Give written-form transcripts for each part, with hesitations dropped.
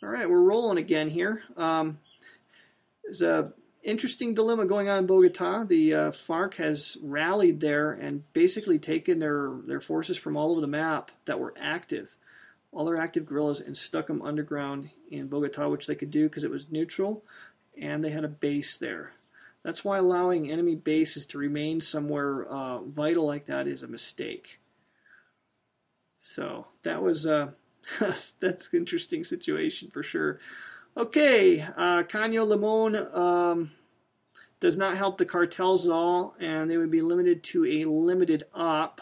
All right, we're rolling again here. There's a interesting dilemma going on in Bogota. The FARC has rallied there and basically taken their forces from all over the map that were active, all their active guerrillas, and stuck them underground in Bogota, which they could do because it was neutral, and they had a base there. That's why allowing enemy bases to remain somewhere vital like that is a mistake. So that was that's an interesting situation for sure. Okay, Caño Limon does not help the cartels at all, and they would be limited to a limited op.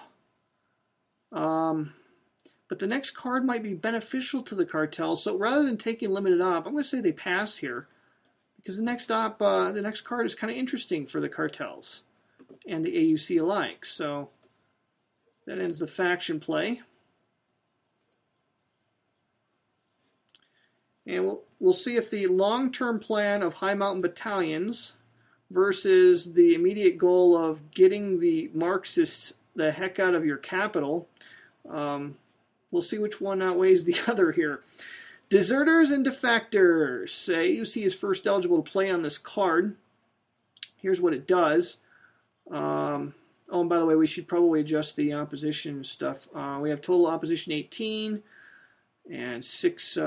But the next card might be beneficial to the cartels, so rather than taking limited op, I'm going to say they pass here, because the next card is kind of interesting for the cartels and the AUC alike. So that ends the faction play. And we'll see if the long-term plan of high mountain battalions versus the immediate goal of getting the Marxists the heck out of your capital, we'll see which one outweighs the other here. Deserters and defectors. AUC is first eligible to play on this card. Here's what it does. Oh, and by the way, we should probably adjust the opposition stuff. We have total opposition 18 and 6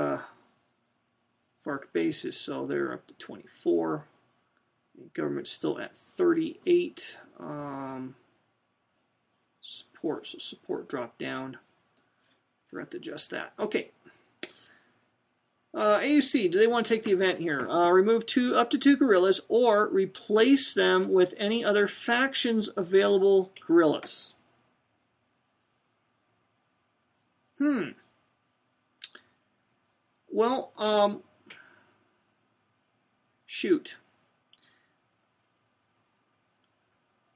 FARC bases, so they're up to 24. The government's still at 38. Support dropped down. Forgot to adjust that. Okay. AUC, do they want to take the event here? Remove up to 2 guerrillas or replace them with any other factions available guerrillas. Well, shoot.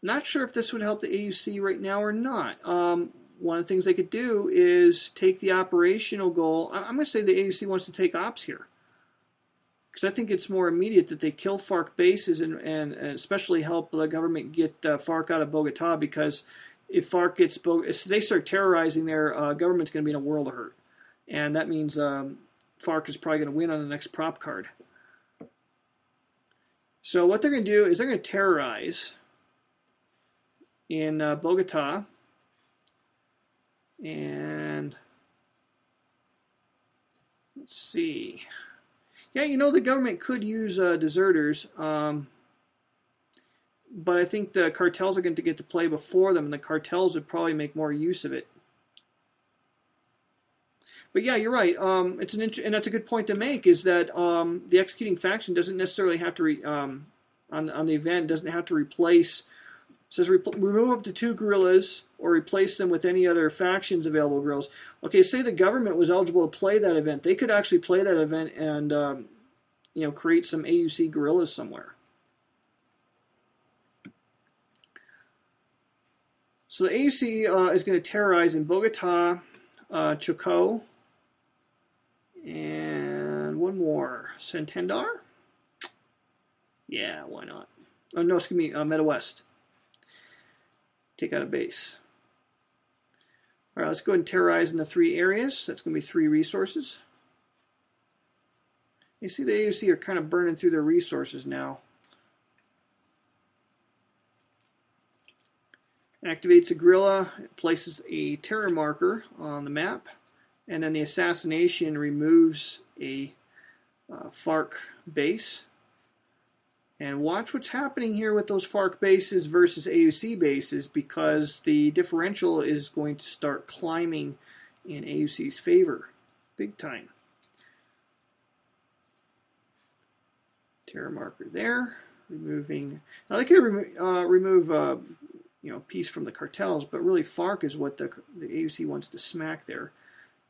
Not sure if this would help the AUC right now or not. One of the things they could do is take the operational goal. I'm going to say the AUC wants to take ops here, because I think it's more immediate that they kill FARC bases and especially help the government get FARC out of Bogota, because if FARC if they start terrorizing their government's going to be in a world of hurt. And that means FARC is probably going to win on the next prop card. So what they're going to do is they're going to terrorize in Bogota, and let's see. Yeah, you know, the government could use deserters, but I think the cartels are going to get to play before them, and the cartels would probably make more use of it. But yeah, you're right. And that's a good point to make, is that the executing faction doesn't necessarily have to on the event doesn't have to replace. It says remove up to 2 guerrillas or replace them with any other factions available guerrillas. Okay, say the government was eligible to play that event. They could actually play that event and create some AUC guerrillas somewhere. So the AUC is going to terrorize in Bogota, Chocó, and one more, Santander? Yeah, why not? Oh, no, excuse me, Meta West. Take out a base. All right, let's go ahead and terrorize in the 3 areas. That's going to be 3 resources. You see the AUC are kind of burning through their resources now. Activates a guerrilla, places a terror marker on the map, and then the assassination removes a FARC base. And watch what's happening here with those FARC bases versus AUC bases, because the differential is going to start climbing in AUC's favor, big time. Terror marker there, removing. Now they could remove piece from the cartels, but really FARC is what the AUC wants to smack there.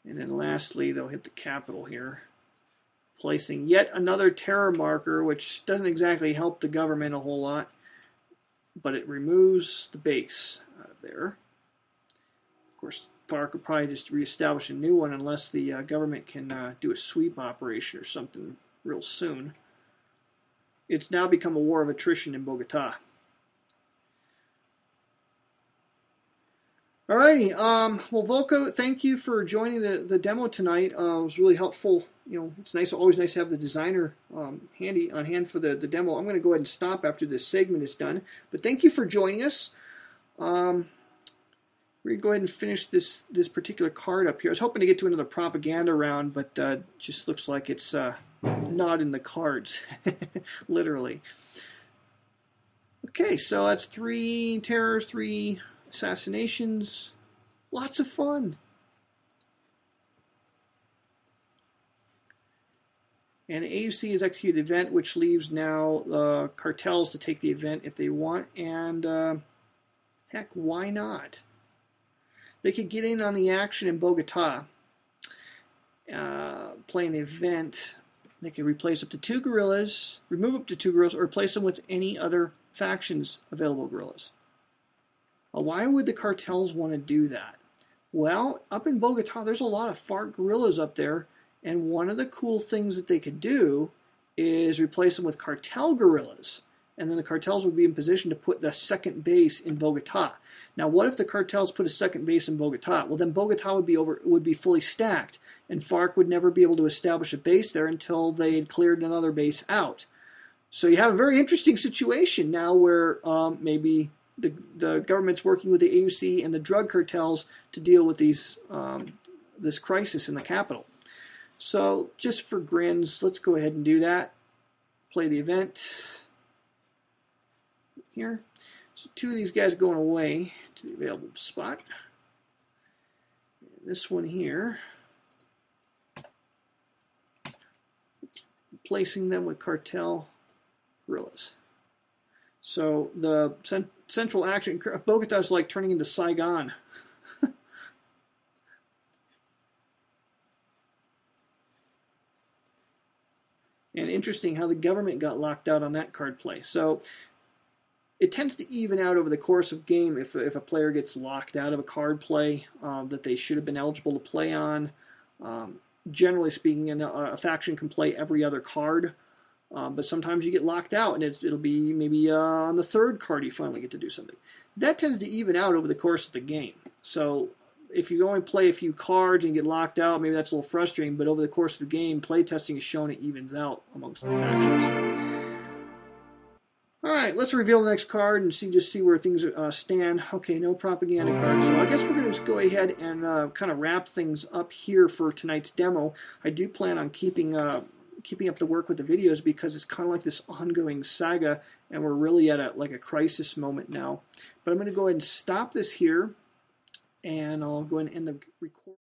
And then lastly, they'll hit the capital here, placing yet another terror marker, which doesn't exactly help the government a whole lot, but it removes the base out of there. Of course, FARC will probably just reestablish a new one unless the government can do a sweep operation or something real soon. It's now become a war of attrition in Bogota. Alrighty, well, Volko, thank you for joining the demo tonight. It was really helpful. You know, it's nice, always nice to have the designer handy on hand for the demo. I'm going to go ahead and stop after this segment is done. But thank you for joining us. We're going to go ahead and finish this particular card up here. I was hoping to get to another propaganda round, but just looks like it's not in the cards, literally. Okay, so that's 3 terrors, 3 assassinations. Lots of fun. And the AUC has executed the event, which leaves now the cartels to take the event if they want. And heck, why not? They could get in on the action in Bogota, play an event. They could replace up to 2 guerrillas, remove up to 2 guerrillas, or replace them with any other factions available guerrillas. Why would the cartels want to do that? Well, up in Bogota, there's a lot of FARC guerrillas up there, and one of the cool things that they could do is replace them with cartel guerrillas, and then the cartels would be in position to put the second base in Bogota. Now, what if the cartels put a second base in Bogota? Well, then Bogota would be fully stacked, and FARC would never be able to establish a base there until they had cleared another base out. So you have a very interesting situation now where maybe the government's working with the AUC and the drug cartels to deal with these this crisis in the capital. So just for grins, let's go ahead and do that. Play the event here. So 2 of these guys going away to the available spot. And this one here, replacing them with cartel guerrillas. So the central action, Bogota is like turning into Saigon. And interesting how the government got locked out on that card play. So it tends to even out over the course of game if a player gets locked out of a card play that they should have been eligible to play on. Generally speaking, a faction can play every other card. But sometimes you get locked out, and it'll be maybe on the 3rd card you finally get to do something. That tends to even out over the course of the game. So if you only play a few cards and get locked out, maybe that's a little frustrating, but over the course of the game, playtesting has shown it evens out amongst the factions. Alright, let's reveal the next card and see where things stand. Okay, no propaganda card, so I guess we're going to just go ahead and kind of wrap things up here for tonight's demo. I do plan on keeping up the work with the videos because it's kind of like this ongoing saga, and we're really at a crisis moment now. But I'm going to go ahead and stop this here, and I'll go ahead and end the recording.